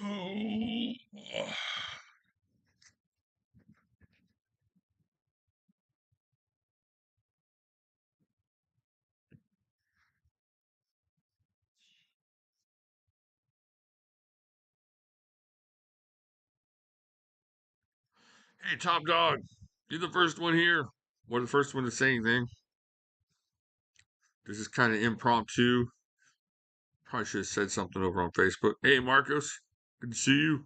Hey, top dog, you're the first one here. Or the first one to say anything. This is kind of impromptu. Probably should have said something over on Facebook. Hey, Marcos, good to see you.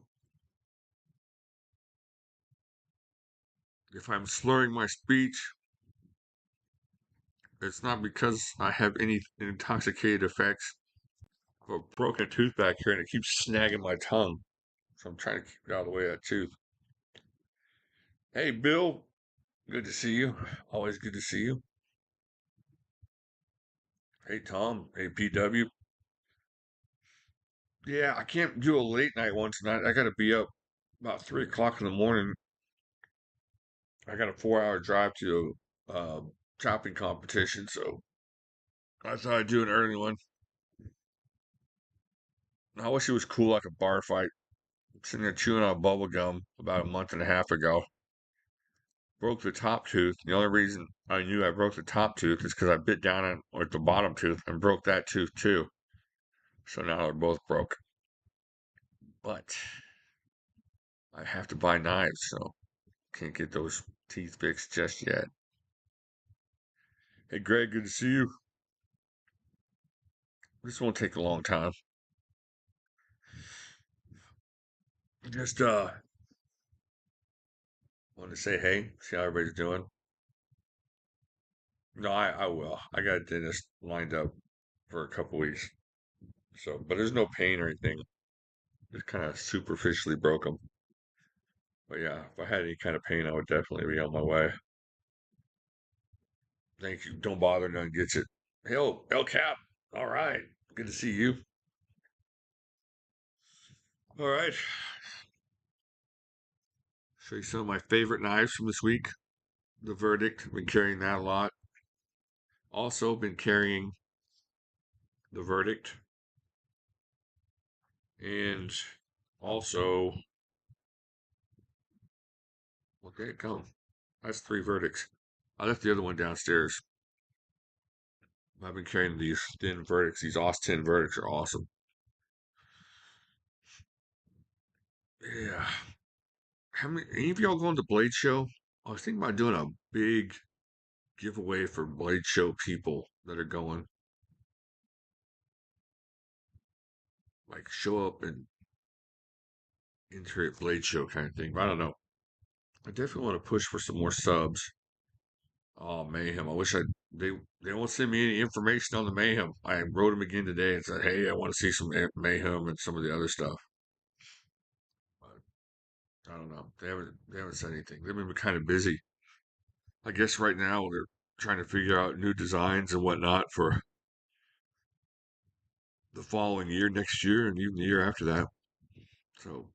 If I'm slurring my speech, it's not because I have any intoxicated effects of a broken tooth back here and it keeps snagging my tongue. So I'm trying to keep it out of the way of that tooth. Hey, Bill, good to see you. Always good to see you. Hey, Tom. Hey, PW. Yeah, I can't do a late night one tonight. I got to be up about 3 o'clock in the morning. I got a 4 hour drive to a chopping competition, so I thought I'd do an early one. I wish it was cool like a bar fight. I'm sitting there chewing on bubble gum about a month and a half ago. Broke the top tooth. The only reason I knew I broke the top tooth is because I bit down on with the bottom tooth and broke that tooth too. So now they're both broke. But I have to buy knives, so can't get those teeth fixed just yet. Hey, Greg, good to see you. This won't take a long time. Just want to say hey, see how everybody's doing. No, I will. I got a dentist lined up for a couple weeks. So, but there's no pain or anything. Just kind of superficially broke them. But yeah, if I had any kind of pain, I would definitely be on my way. Thank you. Don't bother, none gets it. Hey, oh, El Cap. All right. Good to see you. All right. Show you some of my favorite knives from this week. The Verdict. Been carrying that a lot. Also been carrying the Verdict. And also, okay, it come. That's 3 verdicts. I left the other one downstairs. I've been carrying these thin verdicts. These Austin verdicts are awesome. Yeah. How many? Any of y'all going to Blade Show? I was thinking about doing a big giveaway for Blade Show people that are going. Like show up and enter at Blade Show kind of thing. But I don't know. I definitely want to push for some more subs. Oh, Mayhem. I wish they won't send me any information on the Mayhem. I wrote them again today and said, hey, I want to see some Mayhem and some of the other stuff. But I don't know. They haven't said anything. They've been kind of busy. I guess right now they're trying to figure out new designs and whatnot for the following year, next year, and even the year after that. So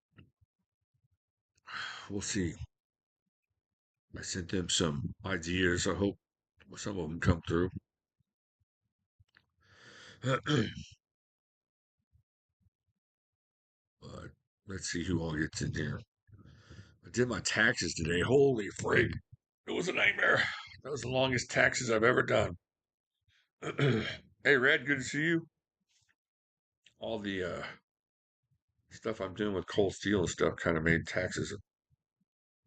we'll see. I sent them some ideas. I hope some of them come through. But let's see who all gets in here. I did my taxes today. Holy frig. It was a nightmare. That was the longest taxes I've ever done. Hey, Red, good to see you. All the stuff I'm doing with cold steel and stuff kind of made taxes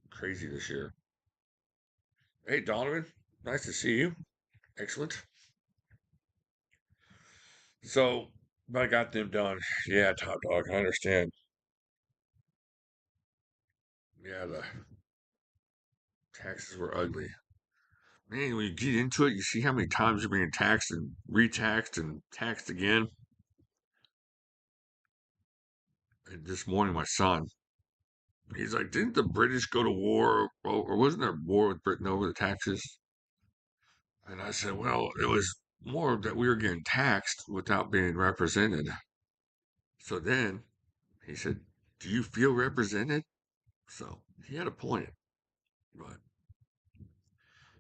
crazy this year. Hey, Donovan, nice to see you. Excellent. So, I got them done. Yeah, top dog, I understand. Yeah, the taxes were ugly. Man, when you get into it, you see how many times you're being taxed and retaxed and taxed again. And this morning, my son, he's like, didn't the British go to war, or wasn't there war with Britain over the taxes? And I said, well, it was more that we were getting taxed without being represented. So then he said, do you feel represented? So he had a point, but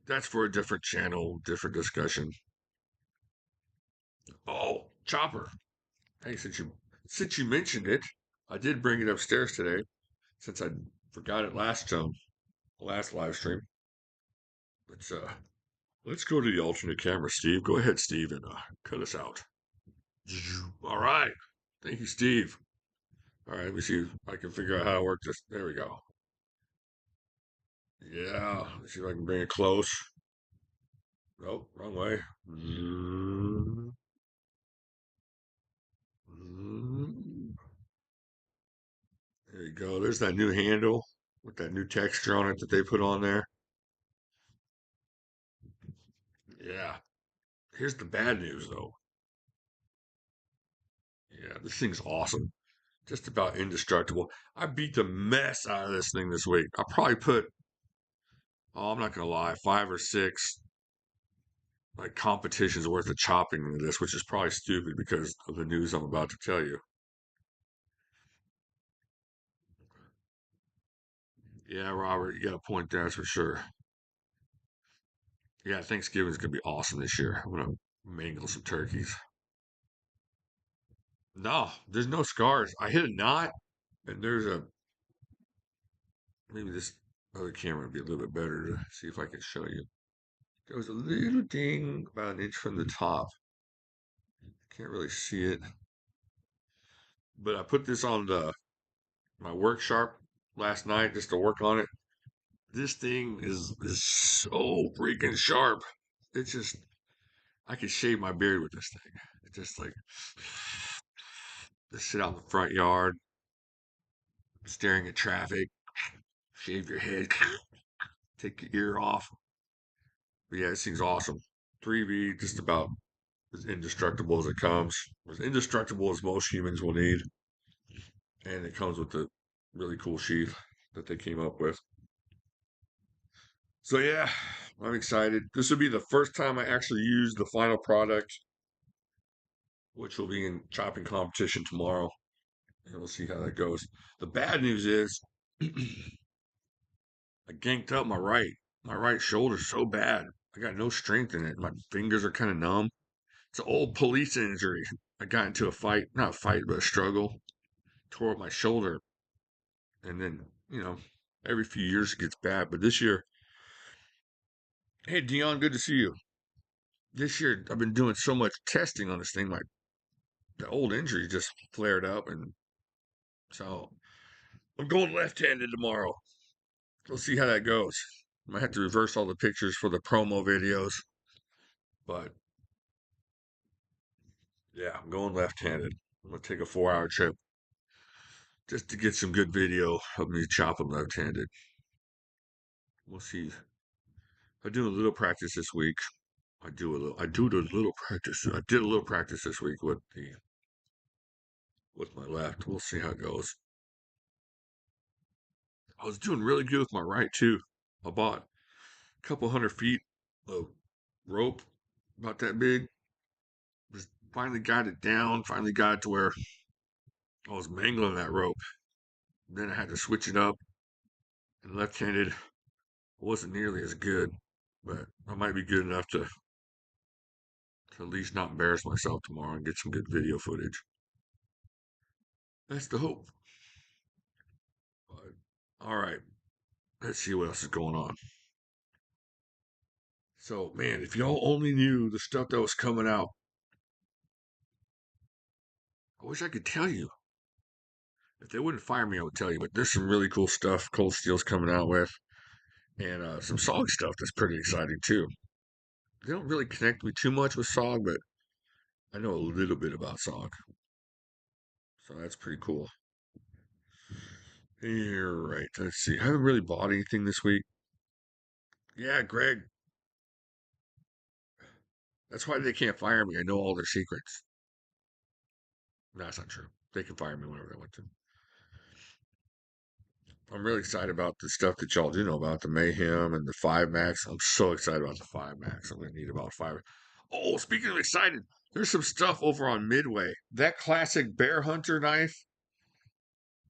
that's for a different channel, different discussion. Oh, Chopper. Hey, since you mentioned it, I did bring it upstairs today since I forgot it last live stream. Let's go to the alternate camera, Steve. Go ahead, Steve, and cut us out. All right. Thank you, Steve. All right, let me see if I can figure out how to work this. There we go. Yeah, let's see if I can bring it close. Nope, wrong way. There you go. There's that new handle with that new texture on it that they put on there. Yeah. Here's the bad news, though. Yeah, this thing's awesome. Just about indestructible. I beat the mess out of this thing this week. I probably put, oh, I'm not gonna lie, 5 or 6 like competitions worth of chopping into this, which is probably stupid because of the news I'm about to tell you. Yeah, Robert, you got a point there, that's for sure. Yeah, Thanksgiving's gonna be awesome this year. I'm gonna mangle some turkeys. No, there's no scars. I hit a knot, and there's a maybe this other camera would be a little bit better to see if I can show you. There was a little ding about an inch from the top. Can't really see it, but I put this on my work sharp last night just to work on it. This thing is so freaking sharp. It's just I could shave my beard with this thing. It's just like just sit out in the front yard, staring at traffic, shave your head, take your ear off. But yeah, this thing's awesome. 3V, just about as indestructible as it comes, as indestructible as most humans will need, and it comes with the really cool sheath that they came up with. So yeah, I'm excited. This will be the first time I actually use the final product, which will be in chopping competition tomorrow, and we'll see how that goes. The bad news is I ganked up my right shoulder so bad. I got no strength in it. My fingers are kind of numb. It's an old police injury. I got into a fight, not a fight, but a struggle. Tore up my shoulder, and then every few years it gets bad. But this year, hey Dion, good to see you. This year I've been doing so much testing on this thing. Like the old injury just flared up, and so I'm going left-handed tomorrow. We'll see how that goes. I might have to reverse all the pictures for the promo videos, but yeah, I'm going left-handed. I'm gonna take a 4-hour trip just to get some good video of me chopping left-handed. We'll see. I do a little practice this week. I do a little practice. I did a little practice this week with my left. We'll see how it goes. I was doing really good with my right too. I bought a couple 100 feet of rope, about that big. Just finally got it down. Finally got it to where I was mangling that rope. Then I had to switch it up, and left-handed wasn't nearly as good, but I might be good enough to at least not embarrass myself tomorrow and get some good video footage. That's the hope. But, all right, let's see what else is going on. So, man, if y'all only knew the stuff that was coming out, I wish I could tell you. If they wouldn't fire me, I would tell you. But there's some really cool stuff Cold Steel's coming out with, and some SOG stuff that's pretty exciting too. They don't really connect me too much with SOG, but I know a little bit about SOG, so that's pretty cool. You're right. Let's see. I haven't really bought anything this week. Yeah, Greg. That's why they can't fire me. I know all their secrets. No, that's not true. They can fire me whenever they want to. I'm really excited about the stuff that y'all do know about the Mayhem and the 5 Max. I'm so excited about the 5 Max. I'm going to need about 5. Oh, speaking of excited, there's some stuff over on Midway. That classic bear hunter knife.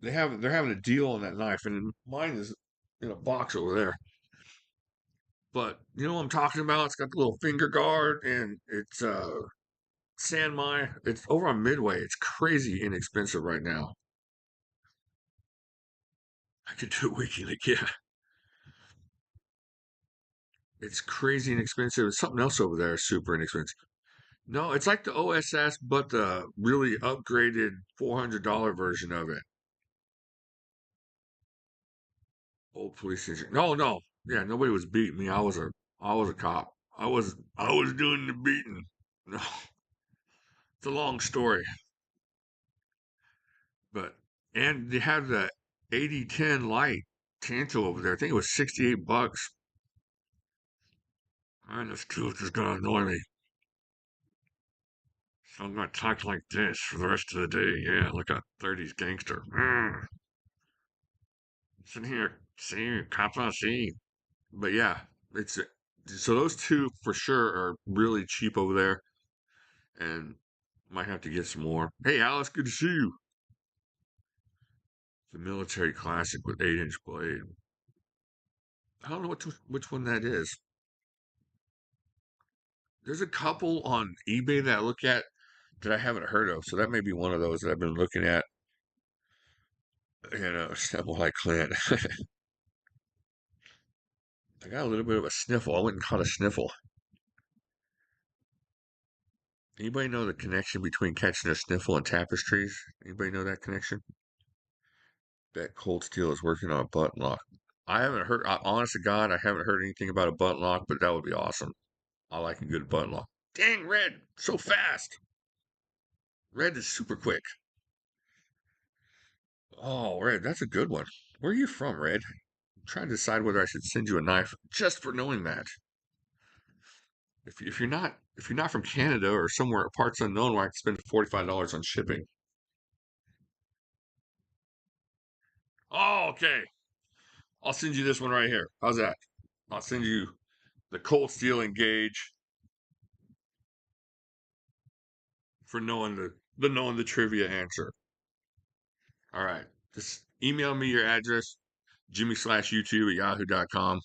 They're having a deal on that knife, and mine is in a box over there. But you know what I'm talking about? It's got the little finger guard, and it's San Mai. It's over on Midway. It's crazy inexpensive right now. could do it weekly. Like, yeah, it's crazy inexpensive. It's something else over there, super inexpensive. No, it's like the OSS, but the really upgraded $400 version of it. Old police station. No, no. Yeah, nobody was beating me. I was a cop. I was doing the beating. No, it's a long story. But and they have the 8010 light Tanto over there. I think it was $68. And this tooth is gonna annoy me. So I'm gonna talk like this for the rest of the day. Yeah, like a 30s gangster. Sitting here, see, cops on scene. But yeah, it's so those two for sure are really cheap over there, and might have to get some more. Hey, Alice, good to see you. The military classic with 8-inch blade. I don't know which one that is. There's a couple on eBay that I look at that I haven't heard of, so that may be one of those that I've been looking at. You know, well, I Clint. I got a little bit of a sniffle. I went and caught a sniffle. Anybody know the connection between catching a sniffle and tapestries? Anybody know that connection? That Cold Steel is working on a button lock. I haven't heard, honest to God, I haven't heard anything about a button lock, but that would be awesome. I like a good button lock. Dang, Red, so fast. Red is super quick. Oh, Red, that's a good one. Where are you from, Red? I'm trying to decide whether I should send you a knife just for knowing that. If you're not from Canada or somewhere parts unknown where I can spend $45 on shipping. Oh, okay. I'll send you this one right here. How's that? I'll send you the Cold Steel Engage for knowing the trivia answer. All right. Just email me your address, jimislashyoutube at yahoo.com,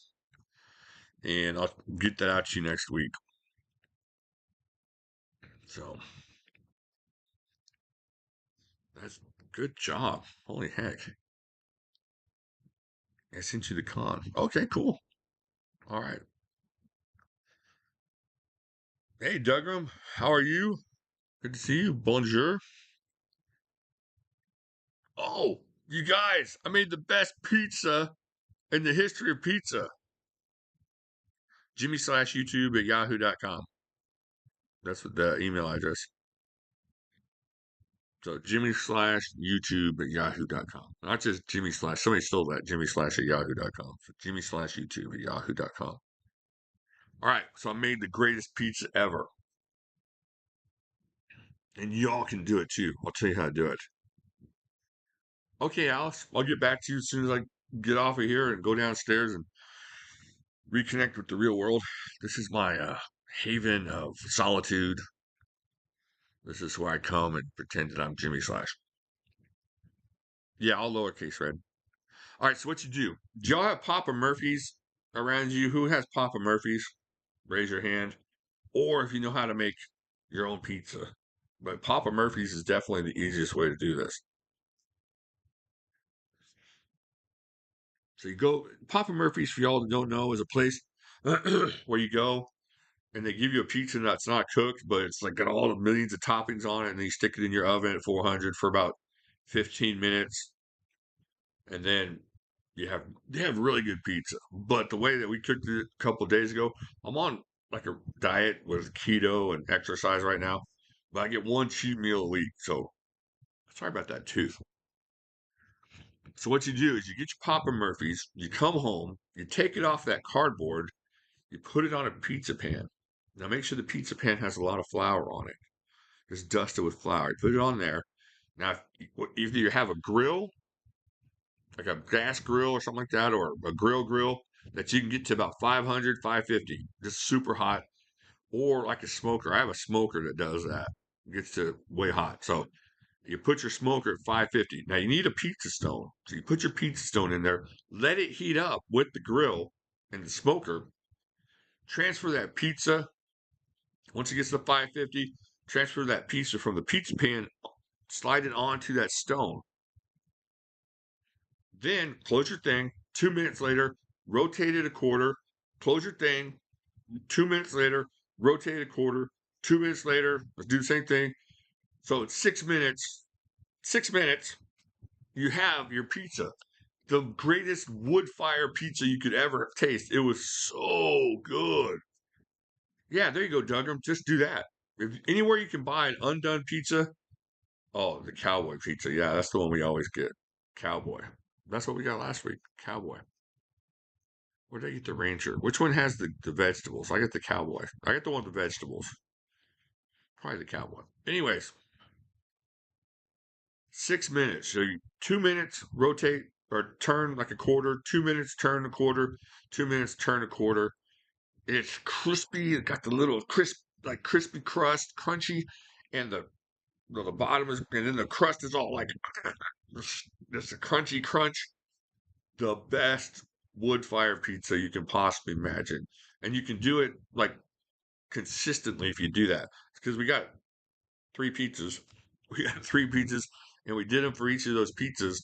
and I'll get that out to you next week. So that's good job. Holy heck. I sent you the con. Okay, cool. All right. Hey, Dougram, how are you? Good to see you. Bonjour. Oh, you guys, I made the best pizza in the history of pizza. jimislashyoutube at yahoo.com. That's what the email address. So jimislashyoutube at yahoo.com. Not just Jimmy Slash. Somebody stole that. Jimislash at yahoo.com. So jimislashyoutube at yahoo.com. All right. So I made the greatest pizza ever. And y'all can do it too. I'll tell you how to do it. Okay, Alice. I'll get back to you as soon as I get off of here and go downstairs and reconnect with the real world. This is my haven of solitude. This is where I come and pretend that I'm Jimmy Slash. Yeah, all lowercase, Red. All right, so what you do? Do y'all have Papa Murphy's around you? Who has Papa Murphy's? Raise your hand. Or if you know how to make your own pizza. But Papa Murphy's is definitely the easiest way to do this. So you go, Papa Murphy's, for y'all that don't know, is a place where you go and they give you a pizza that's not cooked, but it's like got all the millions of toppings on it, and then you stick it in your oven at 400 for about 15 minutes, and then they have really good pizza. But the way that we cooked it a couple of days ago, I'm on like a diet with keto and exercise right now, but I get one cheat meal a week. So sorry about that tooth. So what you do is you get your Papa Murphy's, you come home, you take it off that cardboard, you put it on a pizza pan. Now make sure the pizza pan has a lot of flour on it. Just dust it with flour. You put it on there. Now, either you have a grill, like a gas grill or something like that, or a grill that you can get to about 500, 550, just super hot, or like a smoker. I have a smoker that does that. It gets to way hot. So you put your smoker at 550. Now you need a pizza stone. So you put your pizza stone in there, let it heat up with the grill and the smoker. Transfer that pizza. Once it gets to 550, transfer that pizza from the pizza pan, slide it onto that stone. Then close your thing. 2 minutes later, rotate it a quarter. Close your thing. 2 minutes later, rotate a quarter. 2 minutes later, let's do the same thing. So it's 6 minutes. 6 minutes, you have your pizza. The greatest wood fire pizza you could ever taste. It was so good. Yeah, there you go, Duggan. Just do that. If anywhere you can buy an undone pizza, oh, the cowboy pizza. Yeah, that's the one we always get. Cowboy. That's what we got last week. Cowboy. Where did I get the Ranger? Which one has the vegetables? I get the cowboy. I get the one with the vegetables. Probably the cowboy. Anyways, 6 minutes. So 2 minutes, rotate or turn like a quarter. 2 minutes, turn a quarter. 2 minutes, turn a quarter. It's crispy. It got the little crisp, like crispy crust, crunchy, and the bottom is, and then the crust is all like just a crunchy crunch. The best wood fire pizza you can possibly imagine, and you can do it like consistently if you do that. Because we got three pizzas, we got three pizzas, and we did them for each of those pizzas,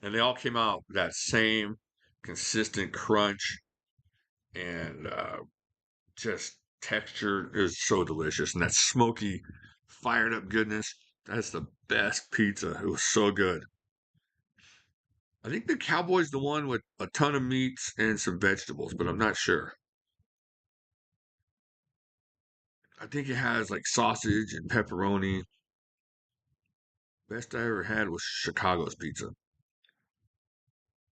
and they all came out with that same consistent crunch and just texture is so delicious, and that smoky, fired up goodness. That's the best pizza. It was so good. I think the Cowboy's the one with a ton of meats and some vegetables, but I'm not sure. I think it has like sausage and pepperoni. Best I ever had was Chicago's pizza.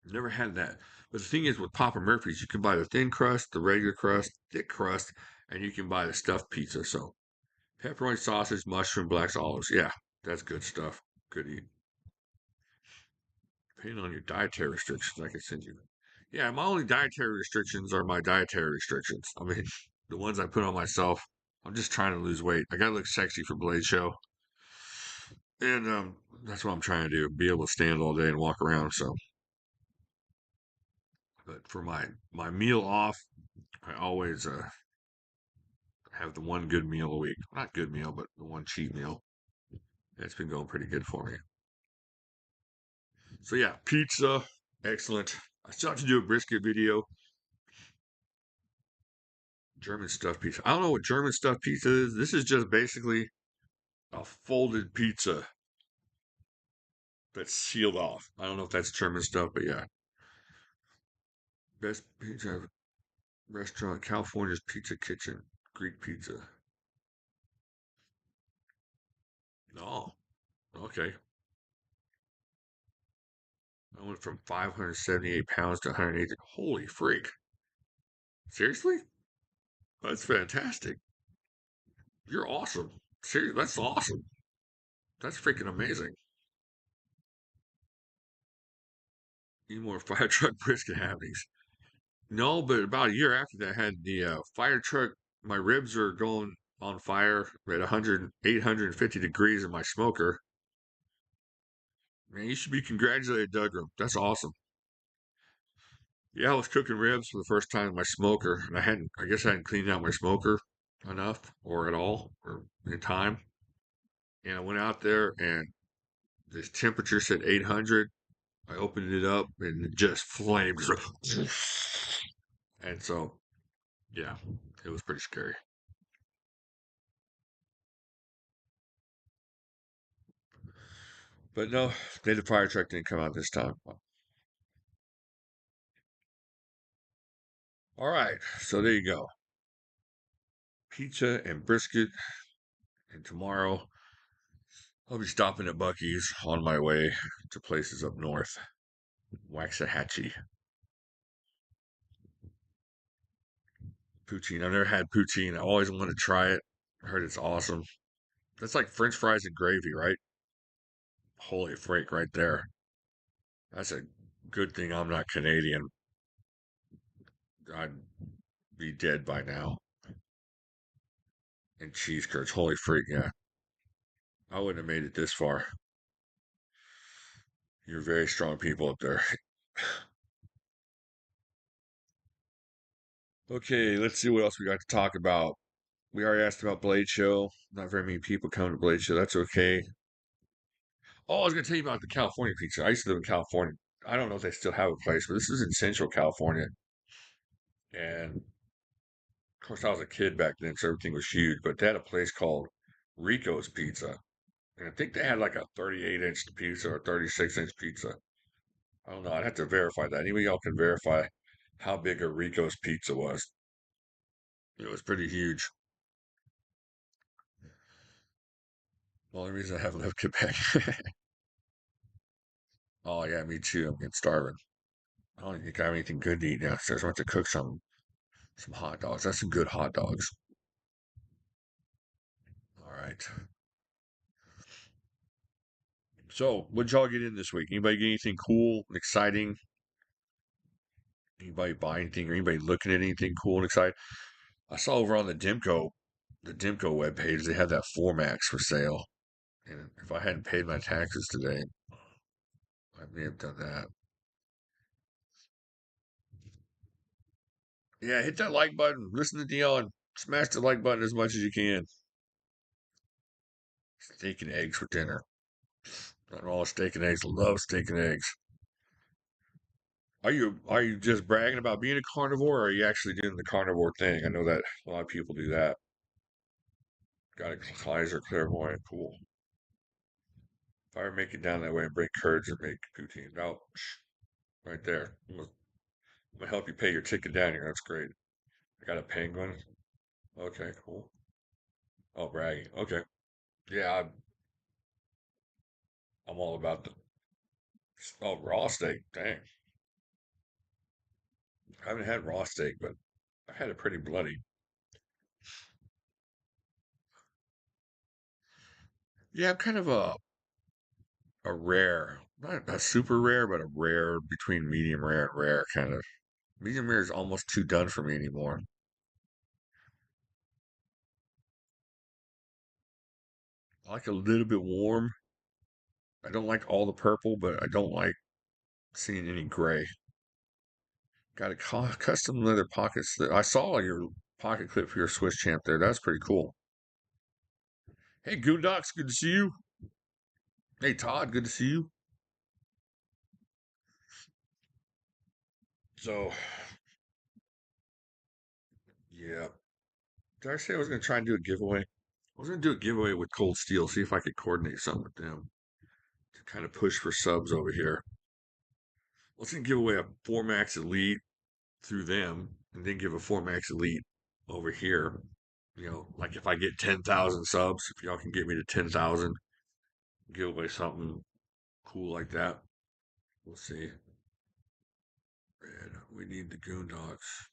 Never had that. But the thing is, with Papa Murphy's, you can buy the thin crust, the regular crust, thick crust, and you can buy the stuffed pizza. So pepperoni, sausage, mushroom, black olives. Yeah, that's good stuff. Good eat. Depending on your dietary restrictions, I can send you. Yeah, my only dietary restrictions are my dietary restrictions. I mean, the ones I put on myself. I'm just trying to lose weight. I gotta look sexy for Blade Show, and that's what I'm trying to do. Be able to stand all day and walk around. So, but for my meal off, I always have the one good meal a week. Not good meal, but the one cheat meal. It's been going pretty good for me. So yeah, pizza, excellent. I still have to do a brisket video. German stuffed pizza. I don't know what German stuffed pizza is. This is just basically a folded pizza that's sealed off. I don't know if that's German stuff, but yeah. Best pizza restaurant, California's Pizza Kitchen, Greek pizza. No, okay. I went from 578 pounds to 180. Holy freak. Seriously? That's fantastic. You're awesome. Seriously, that's awesome. That's freaking amazing. Need more fire truck brisket happenings. No, but about a year after that, I had the fire truck. My ribs are going on fire at 100, 850 degrees in my smoker. Man, you should be congratulated, Dougram. That's awesome. Yeah, I was cooking ribs for the first time in my smoker, and I guess I hadn't cleaned out my smoker enough or at all or in time. And I went out there and this temperature said 800. I opened it up and it just flamed. And so, yeah, it was pretty scary. But no, the fire truck didn't come out this time. All right, so there you go. Pizza and brisket. And tomorrow I'll be stopping at Buc-ee's on my way to places up north. Waxahachie. Poutine. I've never had poutine. I always want to try it. I heard it's awesome. That's like French fries and gravy, right? Holy freak, right there. That's a good thing I'm not Canadian. I'd be dead by now. And cheese curds. Holy freak, yeah. I wouldn't have made it this far. You're very strong people up there. Okay, let's see what else we got to talk about. We already asked about Blade Show. Not very many people come to Blade Show. That's okay. Oh, I was going to tell you about the California pizza. I used to live in California. I don't know if they still have a place, but this is in Central California. And of course, I was a kid back then, so everything was huge. But they had a place called Rico's Pizza. And I think they had like a 38-inch pizza or 36-inch pizza. I don't know. I'd have to verify that. Anybody y'all can verify how big a Rico's Pizza was. It was pretty huge. The only reason I haven't left Quebec. Oh, yeah, me too. I'm getting starving. I don't think I have anything good to eat downstairs. I want to cook some hot dogs. That's some good hot dogs. All right. So, what'd y'all get in this week? Anybody get anything cool and exciting? Anybody buy anything or anybody looking at anything cool and exciting? I saw over on the Dimco webpage, they had that 4Max for sale. And if I hadn't paid my taxes today, I may have done that. Yeah, hit that like button. Listen to Dion. Smash the like button as much as you can. Steak and eggs for dinner. Not all steak and eggs. Love steak and eggs. Are you just bragging about being a carnivore, or are you actually doing the carnivore thing? I know that a lot of people do that. Got a Kaiser clairvoyant. Cool. If I ever make it down that way and bring courage and make poutine, no, right there. I'm gonna help you pay your ticket down here. That's great. I got a penguin. Okay, cool. Oh, bragging. Okay. Yeah, I'm all about the raw steak. Dang. I haven't had raw steak, but I've had it pretty bloody. Yeah, I'm kind of a rare, not a super rare, but a rare between medium rare and rare kind of. Medium rare is almost too done for me anymore. I like a little bit warm. I don't like all the purple, but I don't like seeing any gray. Got a custom leather pockets that I saw your pocket clip for your Swiss champ there. That's pretty cool. Hey, Goondocks, good to see you. Hey, Todd, good to see you. So, yeah. Did I say I was going to try and do a giveaway? I was going to do a giveaway with Cold Steel, see if I could coordinate something with them to kind of push for subs over here. Let's give away a 4Max Elite through them, and then give a 4Max Elite over here. Like if I get 10,000 subs, if y'all can get me to 10,000, give away something cool like that. We'll see. Red, we need the Goondocks.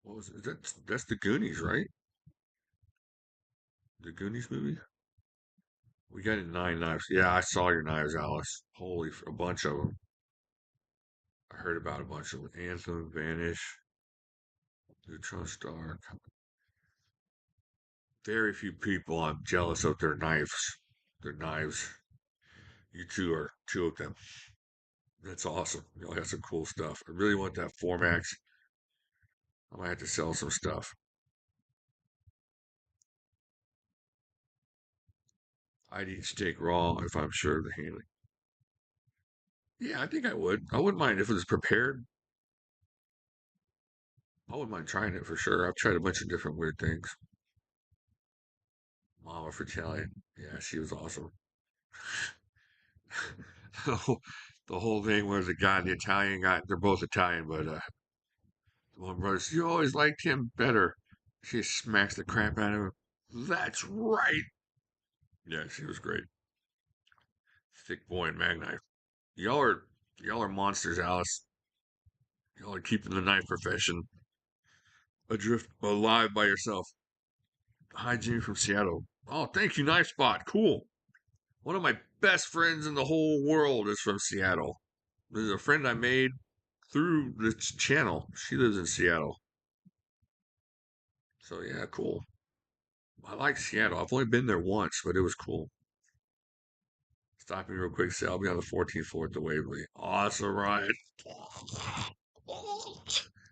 What was it? That's the Goonies, right? The Goonies movie? We got it 9 knives. Yeah, I saw your knives, Alice. Holy, a bunch of them. I heard about a bunch of them. Anthem, Vanish, Neutron Star. Very few people I'm jealous of their knives. Their knives. You two are two of them. That's awesome. Y'all have some cool stuff. I really want that 4Max. I might have to sell some stuff. I'd eat steak raw if I'm sure of the handling. Yeah, I think I would. I wouldn't mind if it was prepared. I wouldn't mind trying it for sure. I've tried a bunch of different weird things. Mama for Italian. Yeah, she was awesome. The whole thing was the guy, the Italian guy. They're both Italian, but the one brother, you always liked him better. She smacks the crap out of him. That's right. Yeah, she was great. Thick boy and mag knife. Y'all are y'all are monsters, Alice. Y'all are keeping the knife profession adrift alive by yourself. Hi, Jimmy from Seattle. Oh, thank you, Knife Spot. Cool. One of my best friends in the whole world is from Seattle. There's a friend I made through the channel. She lives in Seattle. So yeah, cool. I like Seattle. I've only been there once, but it was cool. Stop me real quick. Say I'll be on the 14th floor at the Waverly. Awesome, Ryan.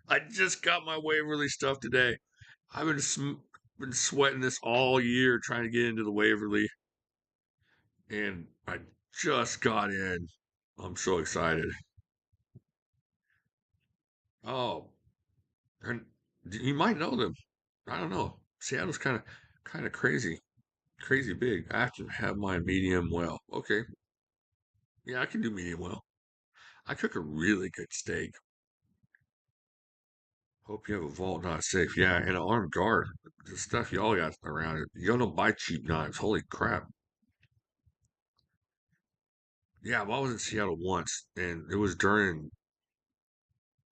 I just got my Waverly stuff today. I've been sweating this all year trying to get into the Waverly, and I just got in. I'm so excited. Oh, and you might know them. I don't know. Seattle's kind of crazy, crazy big. I have to have my medium well. Okay, yeah, I can do medium well. I cook a really good steak. Hope you have a vault, not safe. Yeah, and an armed guard. The stuff y'all got around it. Y'all don't buy cheap knives. Holy crap. Yeah, I was in Seattle once, and it was during,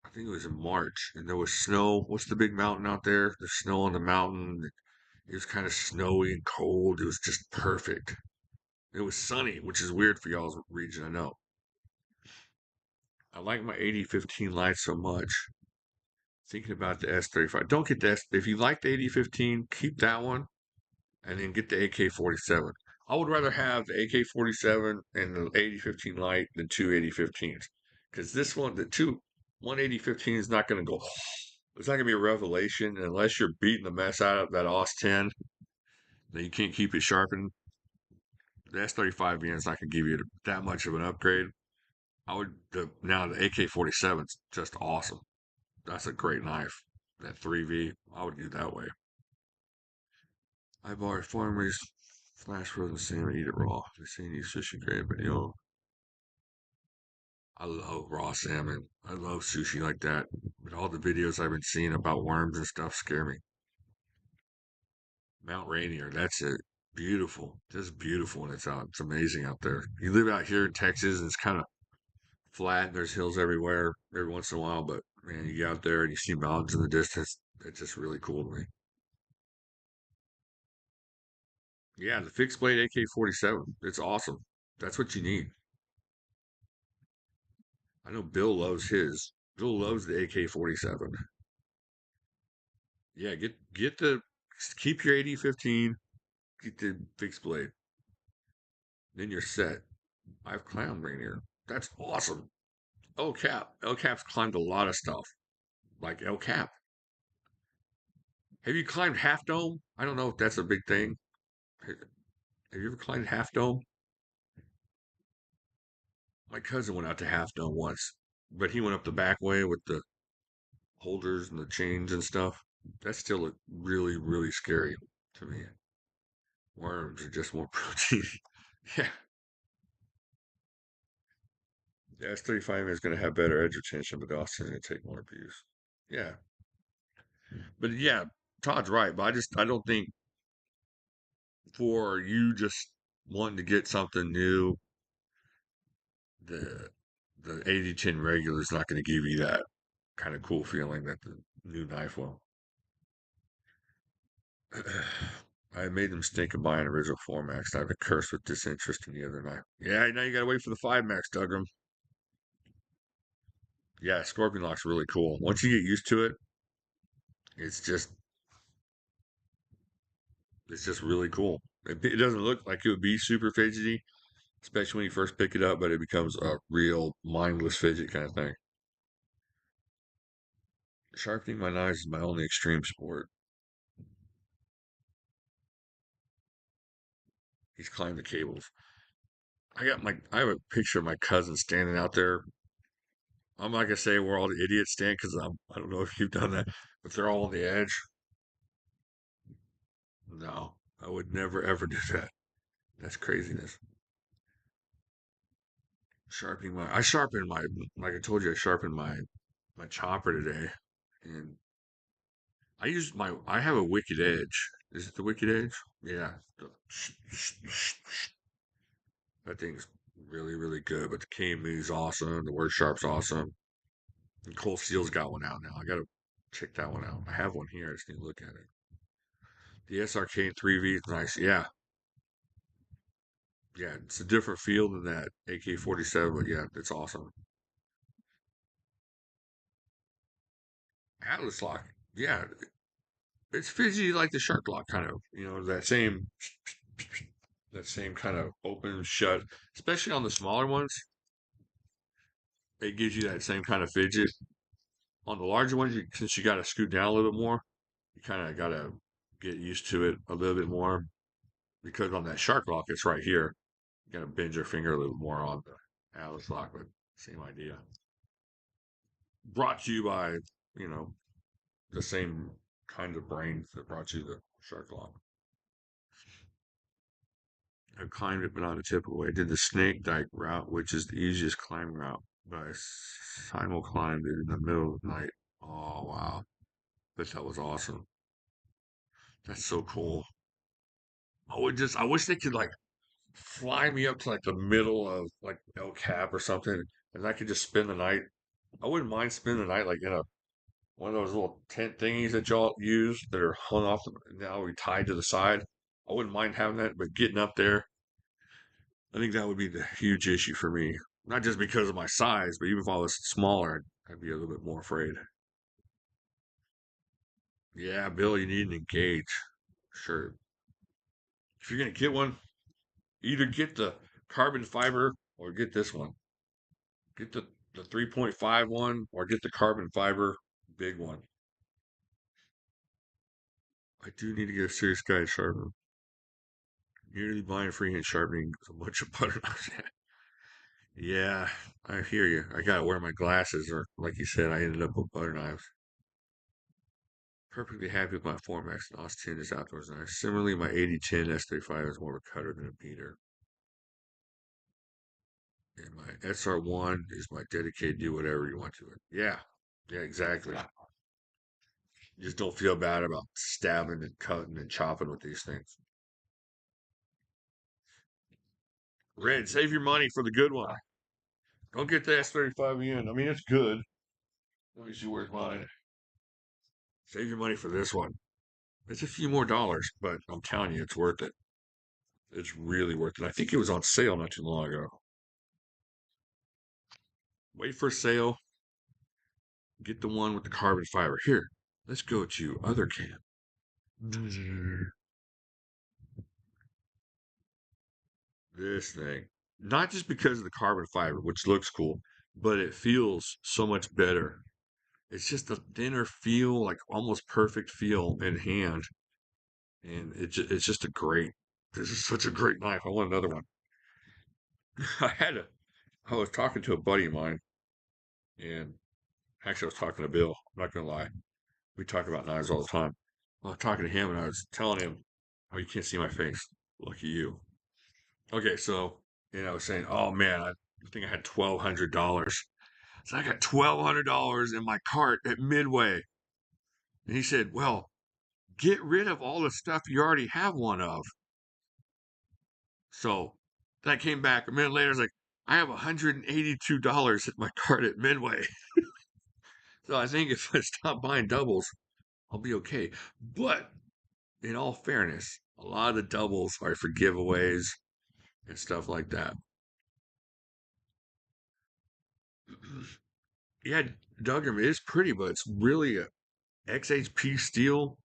I think it was in March, and there was snow. What's the big mountain out there? There's snow on the mountain. It was kind of snowy and cold. It was just perfect. It was sunny, which is weird for y'all's region, I know. I like my 8015 light so much. Thinking about the S35. Don't get the S. If you like the 8015, keep that one and then get the AK-47. I would rather have the AK-47 and the 8015 light than two 8015s. Because this one, one 8015 is not going to go, it's not going to be a revelation unless you're beating the mess out of that AUS 10. Then you can't keep it sharpened. The S35 is not going to give you that much of an upgrade. Now the AK-47 is just awesome. That's a great knife. That 3V, I would do that way. I bought farmers flash frozen salmon, eat it raw. They say you sushi grade, but I love raw salmon. I love sushi like that. But all the videos I've been seeing about worms and stuff scare me. Mount Rainier, that's it. Beautiful. Just beautiful when it's out. It's amazing out there. You live out here in Texas and it's kind of flat. There's hills everywhere every once in a while, but man, you get out there and you see mountains in the distance. It's just really cool to me. Yeah, the fixed blade AK-47. It's awesome. That's what you need. I know Bill loves his. Bill loves the AK-47. Yeah, keep your 8015, get the fixed blade. Then you're set. I've climbed Rainier. That's awesome. El Cap. El Cap's climbed a lot of stuff. Like El Cap. Have you climbed Half Dome? I don't know if that's a big thing. Have you ever climbed Half Dome? My cousin went out to Half Dome once, but he went up the back way with the holders and the chains and stuff. That still looked really, really scary to me. Worms are just more protein. Yeah, the S35 is going to have better edge retention, but also going to take more abuse. Yeah, but yeah, Todd's right. But I don't think for you just wanting to get something new, the the 8010 regular is not going to give you that kind of cool feeling that the new knife will. I made the mistake of buying original 4 Max. I've been cursed with disinterest in the other knife. Yeah, now you gotta wait for the 5 Max, Dougram. Yeah, Scorpion Lock's really cool. Once you get used to it, it's just it's just really cool. It doesn't look like it would be super fidgety, especially when you first pick it up, but it becomes a real mindless fidget kind of thing. Sharpening my knives is my only extreme sport. He's climbed the cables. I have a picture of my cousin standing out there. I'm not gonna say where all the idiots stand because I don't know if you've done that, but they're all on the edge. No, I would never ever do that. That's craziness. I sharpened my, like I told you, I sharpened my chopper today, and I have a Wicked Edge. Is it the Wicked Edge? Yeah. That thing's really, really good. But the KMU's awesome. The Word Sharp's awesome. And Cole Steele's got one out now. I gotta check that one out. I have one here. I just need to look at it. The SRK 3V is nice. Yeah, yeah. It's a different feel than that AK-47, but yeah, it's awesome. Atlas Lock. Yeah, it's fidgety like the Shark Lock, kind of. That same kind of open shut, especially on the smaller ones. It gives you that same kind of fidget. On the larger ones, since you got to scoot down a little bit more, you kind of got to get used to it a little bit more because on that Shark Lock, it's right here. You got to bend your finger a little more on Alice Lockwood, same idea. Brought to you by, you know, the same kind of brains that brought you the shark lock. I climbed it, but not a typical way. I did the snake dike route, which is the easiest climbing route, but I simul climbed it in the middle of the night. Oh, wow. But that was awesome. That's so cool. I wish they could like fly me up to like the middle of like El Cap or something, and I could just spend the night. I wouldn't mind spending the night like in a one of those little tent thingies that y'all use that are hung off now we tied to the side. I wouldn't mind having that, but getting up there, I think that would be the huge issue for me. Not just because of my size, but even if I was smaller, I'd be a little bit more afraid. Yeah, Bill, you need an engage. Sure. If you're gonna get one, either get the carbon fiber or get this one. Get the 3.5 one or get the carbon fiber big one. I do need to get a serious guide sharpener. Nearly blind freehand sharpening a bunch of butter knives. Yeah, I hear you. I gotta wear my glasses, or like you said, I ended up with butter knives. Perfectly happy with my Formax NOS 10 is outdoors knife. Similarly, my 8010 S35 is more of a cutter than a beater. And my SR1 is my dedicated do whatever you want to it. Yeah, yeah, exactly. You just don't feel bad about stabbing and cutting and chopping with these things. Red, save your money for the good one. Don't get the S35 in. I mean, it's good. Let me see where's mine. Save your money for this one. It's a few more dollars, but I'm telling you, it's worth it. It's really worth it. I think it was on sale not too long ago. Wait for a sale. Get the one with the carbon fiber. Here, let's go to other cam. This thing. Not just because of the carbon fiber, which looks cool, but it feels so much better. It's just a thinner feel, like almost perfect feel in hand. And it's just a great, this is such a great knife. I want another one. I had a, I was talking to a buddy of mine, and actually I was talking to Bill. I'm not gonna lie. We talk about knives all the time. I was talking to him, and I was telling him, "Oh, you can't see my face. Lucky you." Okay, so I was saying, "Oh man, I think I had $1,200." So I got $1,200 in my cart at Midway, and he said, "Well, get rid of all the stuff you already have one of." So then I came back a minute later. I was like, "I have $182 in my cart at Midway." So I think if I stop buying doubles, I'll be okay. But in all fairness, a lot of the doubles are for giveaways and stuff like that. Yeah, Duggan is pretty, but it's really a XHP steel.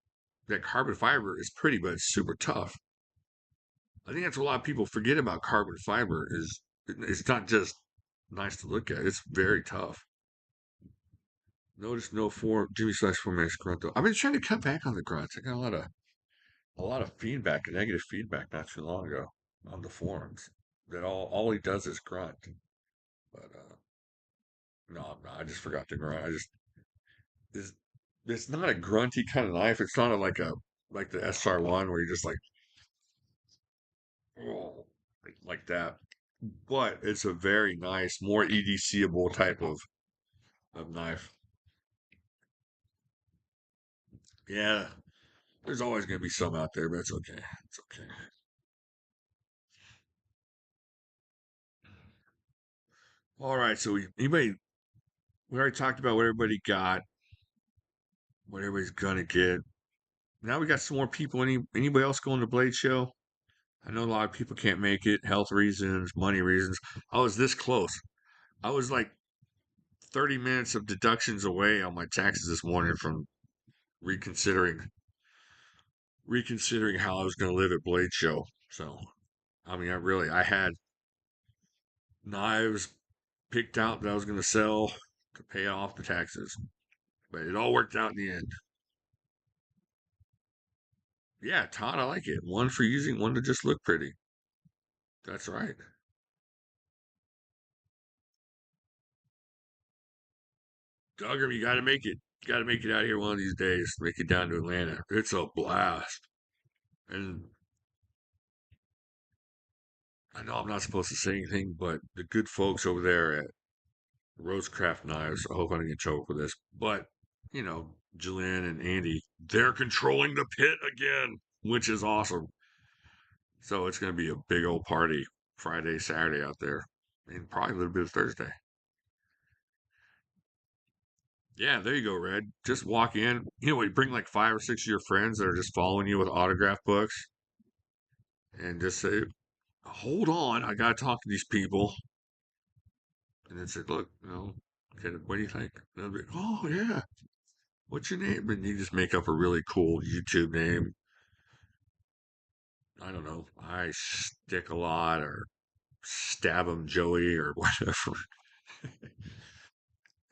That carbon fiber is pretty, but it's super tough. I think that's what a lot of people forget about carbon fiber is it's not just nice to look at. It's very tough. Notice no Jimislash formation grunt though. I've been trying to cut back on the grunts. I got a lot of feedback, negative feedback not too long ago on the forums. That all he does is grunt. But no, I just forgot to grunt. It's, it's not a grunty kind of knife. It's not like the SR1 where you're just like oh, like that. But it's a very nice, more EDCable type of knife. Yeah, there's always gonna be some out there, but it's okay. It's okay. All right, so we already talked about what everybody got, what everybody's gonna get. Now we got some more people. Anybody else going to Blade Show? I know a lot of people can't make it, health reasons, money reasons. I was this close. I was like 30 minutes of deductions away on my taxes this morning from reconsidering how I was going to live at Blade Show. So, I mean, I had knives picked out that I was going to sell to pay off the taxes, but it all worked out in the end. Yeah, Todd, I like it. One for using, one to just look pretty. That's right. Duggar, you got to make it. You got to make it out here one of these days. Make it down to Atlanta. It's a blast. And I know I'm not supposed to say anything, but the good folks over there at Rosecraft Knives, I hope I don't get in trouble for this, but, Jillian and Andy, they're controlling the pit again, which is awesome. So it's going to be a big old party Friday, Saturday out there, and probably a little bit of Thursday. Yeah, there you go, Red. Just walk in. You bring like 5 or 6 of your friends that are just following you with autograph books and just say, hold on, I got to talk to these people. And then say, look, okay, what do you think? And they'll be, oh, yeah, what's your name? And you just make up a really cool YouTube name. I don't know. I stick a lot or stab 'em Joey or whatever.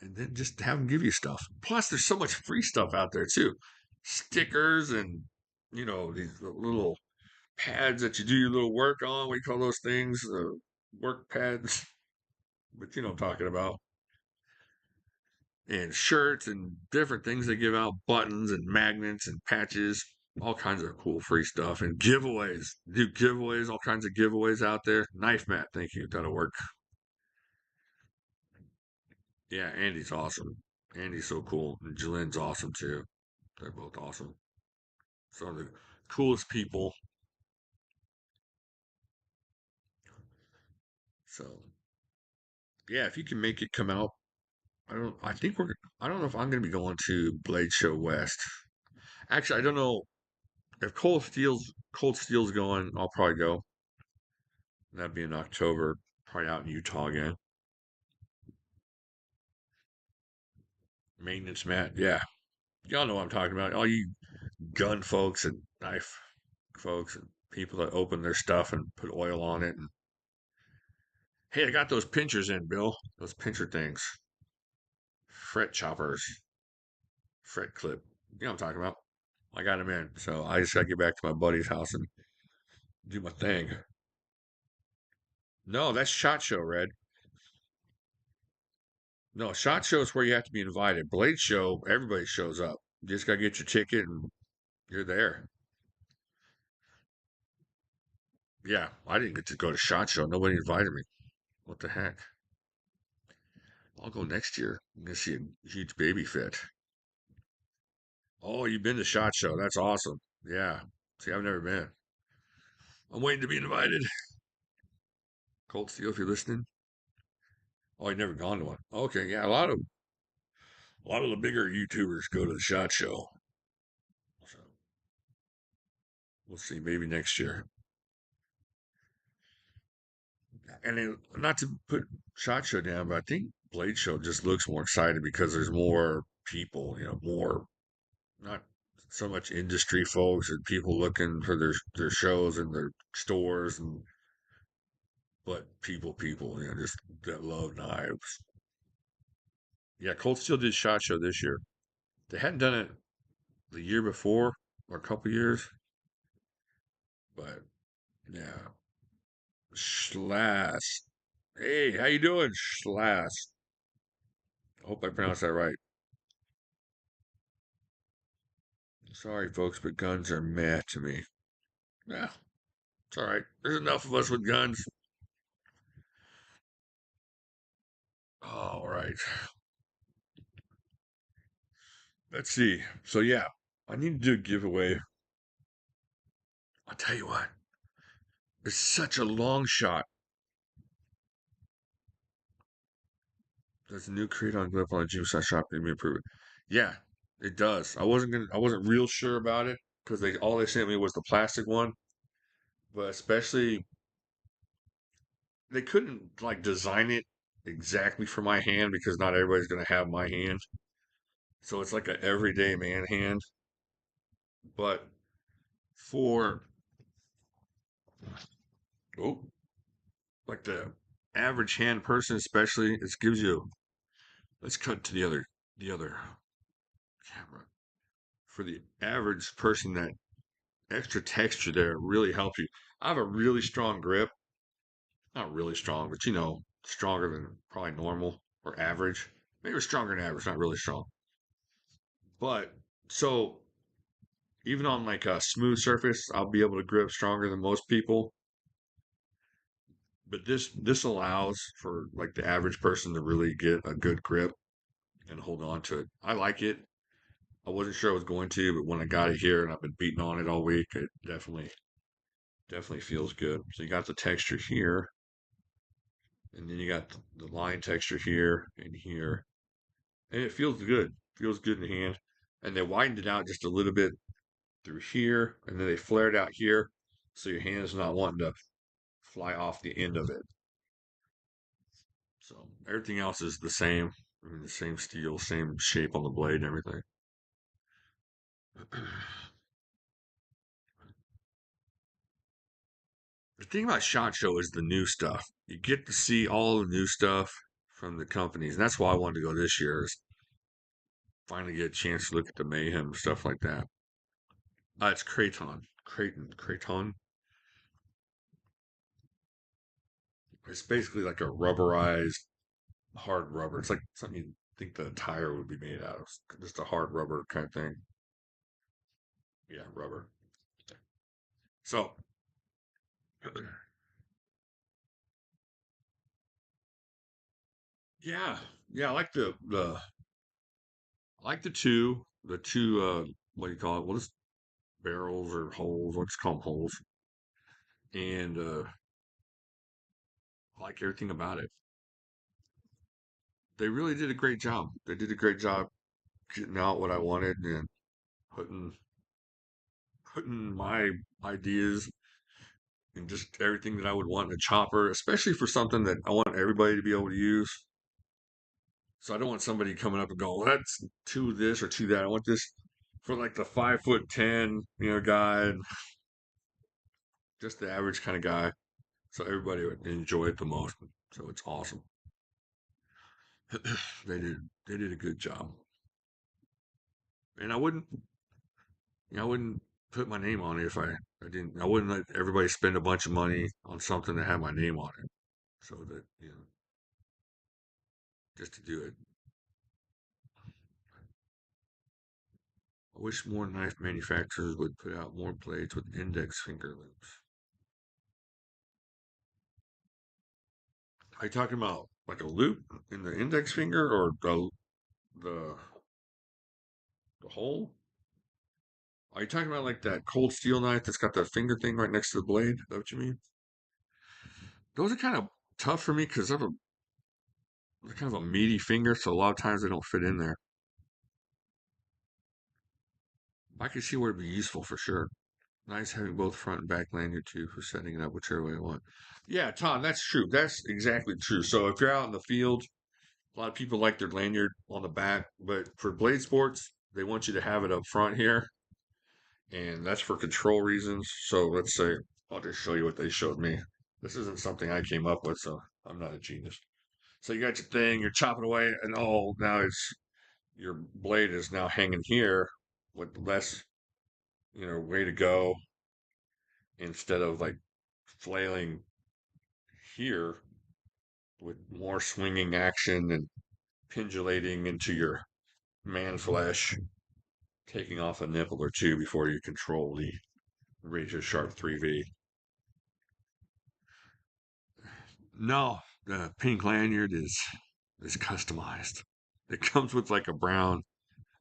And then just have them give you stuff. Plus, there's so much free stuff out there too. Stickers and, these little pads that you do your little work on. We call those things work pads. But you know what I'm talking about. And shirts and different things they give out, buttons and magnets and patches, all kinds of cool free stuff and giveaways. Do giveaways, all kinds of giveaways out there. Knife mat, thank you, that'll work. Yeah, Andy's awesome. Andy's so cool. And Jalen's awesome too. They're both awesome. Some of the coolest people. So yeah, if you can make it come out, I don't know if I'm gonna be going to Blade Show West. Actually, I don't know if Cold Steel's going, I'll probably go. That'd be in October, probably out in Utah again. Maintenance mat, yeah. Y'all know what I'm talking about. All you gun folks and knife folks and people that open their stuff and put oil on it. And hey, I got those pinchers in, Bill. Those pincher things. Fret choppers. Fret clip. You know what I'm talking about. I got them in. So I just got to get back to my buddy's house and do my thing. No, that's SHOT Show, Red. No, SHOT Show is where you have to be invited. Blade Show, everybody shows up. You just got to get your ticket and you're there. Yeah, I didn't get to go to SHOT Show. Nobody invited me. What the heck? I'll go next year. I'm gonna see a huge baby fit. Oh, you've been to SHOT Show. That's awesome. Yeah. See, I've never been. I'm waiting to be invited. Cold Steel, if you're listening. Oh, I've never gone to one. Okay, yeah, a lot of the bigger YouTubers go to the SHOT Show. So we'll see, maybe next year. And then, not to put SHOT Show down, but I think Blade Show just looks more exciting because there's more people, more not so much industry folks and people looking for their shows and their stores but people, just that love knives. Yeah, Cold Steel did SHOT Show this year. They hadn't done it the year before or a couple years, but yeah. Slash. Hey, how you doing, Slash? I hope I pronounced that right. Sorry, folks, but guns are meh to me. Yeah, it's all right. There's enough of us with guns. All right. Let's see. So yeah, I need to do a giveaway. I'll tell you what. It's such a long shot. Does the new create on Glip on the Jimislash shop give me approve it? Yeah, it does. I wasn't real sure about it because all they sent me was the plastic one, but especially they couldn't like design it exactly for my hand because not everybody's gonna have my hand. So it's like an everyday man hand. But for oh, like the average hand person, especially, it gives you. Let's cut to the other camera. For the average person, that extra texture there really helps you. I have a really strong grip. Not really strong, but stronger than probably normal or average. Maybe stronger than average, not really strong. But so even on like a smooth surface, I'll be able to grip stronger than most people. But this allows for like the average person to really get a good grip and hold on to it. I like it. I wasn't sure I was going to, but when I got it here and I've been beating on it all week, it definitely feels good. So you got the texture here, and then you got the line texture here and here, and it feels good. Feels good in the hand. And they widened it out just a little bit through here, and then they flared out here, so your hand is not wanting to fly off the end of it. So everything else is the same. I mean, the same steel, same shape on the blade and everything. The thing about SHOT Show is the new stuff. You get to see all the new stuff from the companies, and that's why I wanted to go this year. Is finally get a chance to look at the Mayhem stuff like that. It's Kraton. It's basically like a rubberized hard rubber. It's like something you think the tire would be made out of. Just a hard rubber kind of thing. Yeah, rubber. So, yeah, yeah, I like the I like the two what do you call it? What is barrels or holes? Let's call them holes. And I like everything about it. They really did a great job. They did a great job getting out what I wanted and putting putting my ideas and just everything that I would want in a chopper, especially for something that I want everybody to be able to use. So I don't want somebody coming up and going, well, that's to this or to that. I want this for like the 5'10", guy, and just the average kind of guy. So everybody would enjoy it the most. So it's awesome. They did a good job. And I wouldn't put my name on it if I didn't. I wouldn't let everybody spend a bunch of money on something that had my name on it. So that, just to do it. I wish more knife manufacturers would put out more blades with index finger loops. Are you talking about like a loop in the index finger or the the hole? Are you talking about like that cold steel knife that's got the finger thing right next to the blade? Is that what you mean? Those are kind of tough for me because they're kind of a meaty finger, so a lot of times they don't fit in there. I can see where it'd be useful for sure. Nice having both front and back lanyard too for setting it up whichever way you want. Yeah, Tom, that's true. That's exactly true. So if you're out in the field, a lot of people like their lanyard on the back, but for blade sports, they want you to have it up front here, and that's for control reasons. So let's say I'll just show you what they showed me. This isn't something I came up with, so I'm not a genius. So you got your thing, you're chopping away, and now it's your blade is now hanging here with less, way to go instead of like flailing here with more swinging action and pendulating into your man flesh, taking off a nipple or two before you control the razor sharp 3V. No, the pink lanyard is customized. It comes with like a brown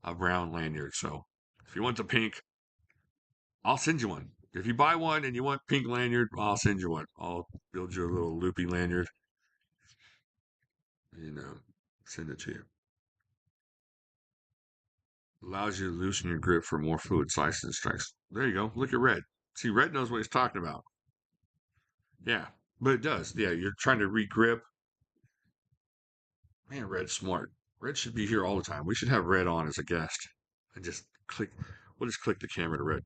lanyard. So if you want the pink, I'll send you one. If you buy one and you want pink lanyard, I'll send you one. I'll build you a little loopy lanyard and send it to you. Allows you to loosen your grip for more fluid slices and strikes. There you go. Look at Red. See, Red knows what he's talking about. Yeah, but it does. Yeah, you're trying to regrip. Man, Red's smart. Red should be here all the time. We should have Red on as a guest. And just click. We'll just click the camera to Red.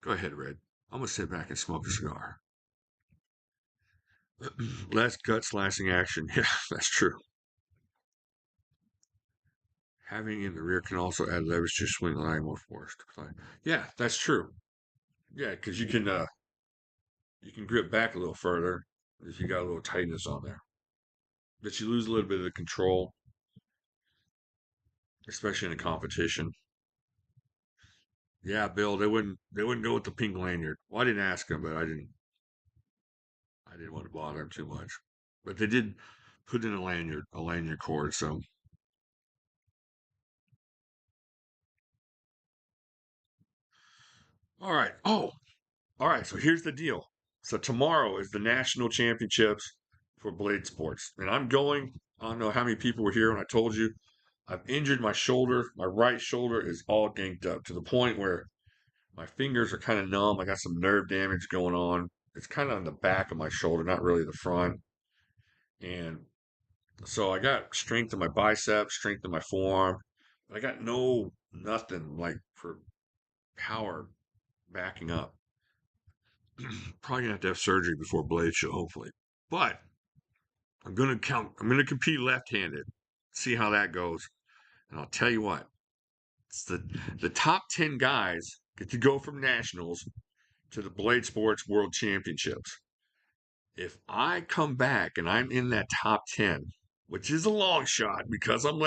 Go ahead, Red. I'm gonna sit back and smoke a cigar. Less gut slashing action. Yeah, that's true. Having in the rear can also add leverage to swing line more force. Yeah, that's true. Yeah, because you can grip back a little further if you got a little tightness on there. But you lose a little bit of the control. especially in a competition. Yeah, Bill, they wouldn't go with the pink lanyard. Well, I didn't ask them, but I didn't want to bother them too much. But they did put in a lanyard cord. So, all right. Oh, all right. So here's the deal. So tomorrow is the national championships for blade sports, and I'm going. I don't know how many people were here when I told you. I've injured my shoulder. My right shoulder is all ganked up to the point where my fingers are kind of numb. I got some nerve damage going on. It's kind of on the back of my shoulder, not really the front. And so I got strength in my biceps, strength in my forearm. But I got nothing like for power backing up. Probably gonna have to have surgery before Blade Show, hopefully. But I'm gonna compete left-handed. See how that goes. And I'll tell you what, it's the top 10 guys get to go from nationals to the Blade Sports World Championships. If I come back and I'm in that top 10, which is a long shot because I'm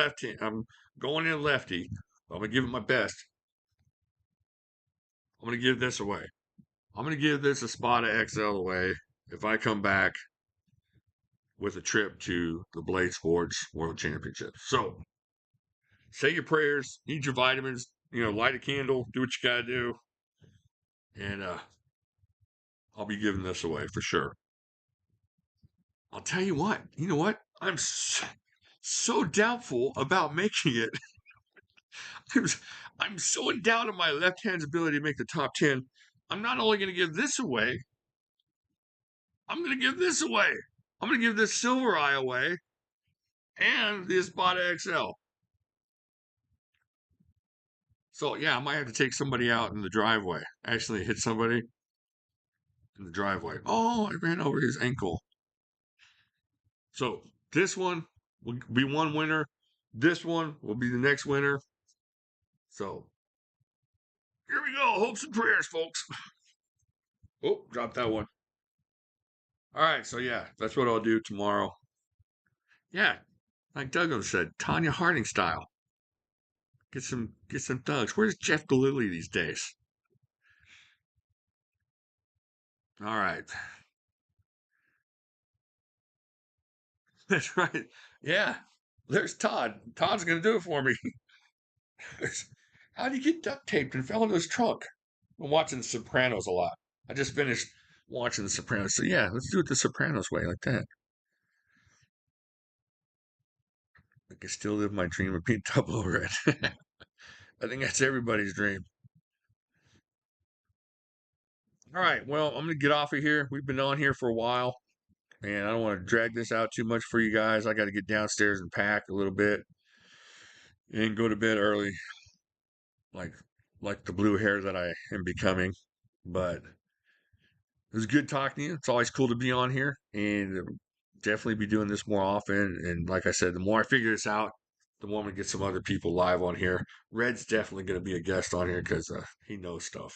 going in lefty. I'm gonna give it my best. I'm gonna give this away. I'm gonna give this a Spada XL away if I come back with a trip to the Blade Sports World Championship. So say your prayers, eat your vitamins, light a candle, do what you gotta do, and I'll be giving this away for sure. I'll tell you what, you know what? I'm so doubtful about making it. I'm, I'm so in doubt of my left hand's ability to make the top 10. I'm not only going to give this away, I'm going to give this away. I'm going to give this Silver Eye away and the Espada XL. So, yeah, I might have to take somebody out in the driveway. Actually, hit somebody in the driveway. Oh, I ran over his ankle. So, this one will be one winner. This one will be the next winner. So, here we go. Hopes and prayers, folks. Oh, dropped that one. All right. So, yeah, that's what I'll do tomorrow. Yeah, like Douglas said, Tanya Harding style. Get some thugs. Where's Jeff Galili these days? All right. That's right. Yeah. There's Todd. Todd's gonna do it for me. How do you get duct taped and fell into his trunk? I'm watching The Sopranos a lot. I just finished watching The Sopranos. So yeah, let's do it the Sopranos way, like that. I can still live my dream of being double red. I think that's everybody's dream. All right, well, I'm gonna get off of here. We've been on here for a while. And I don't want to drag this out too much for you guys. I got to get downstairs and pack a little bit and go to bed early, like like the blue hair that I am becoming. But it was good talking to you. It's always cool to be on here, and definitely be doing this more often. And like I said, the more I figure this out, the more I'm gonna get some other people live on here. Red's definitely gonna be a guest on here because he knows stuff.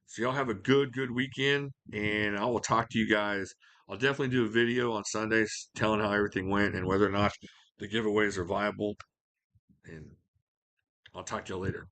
So y'all have a good weekend, and I will talk to you guys. I'll definitely do a video on Sundays telling how everything went and whether or not the giveaways are viable. And I'll talk to you later.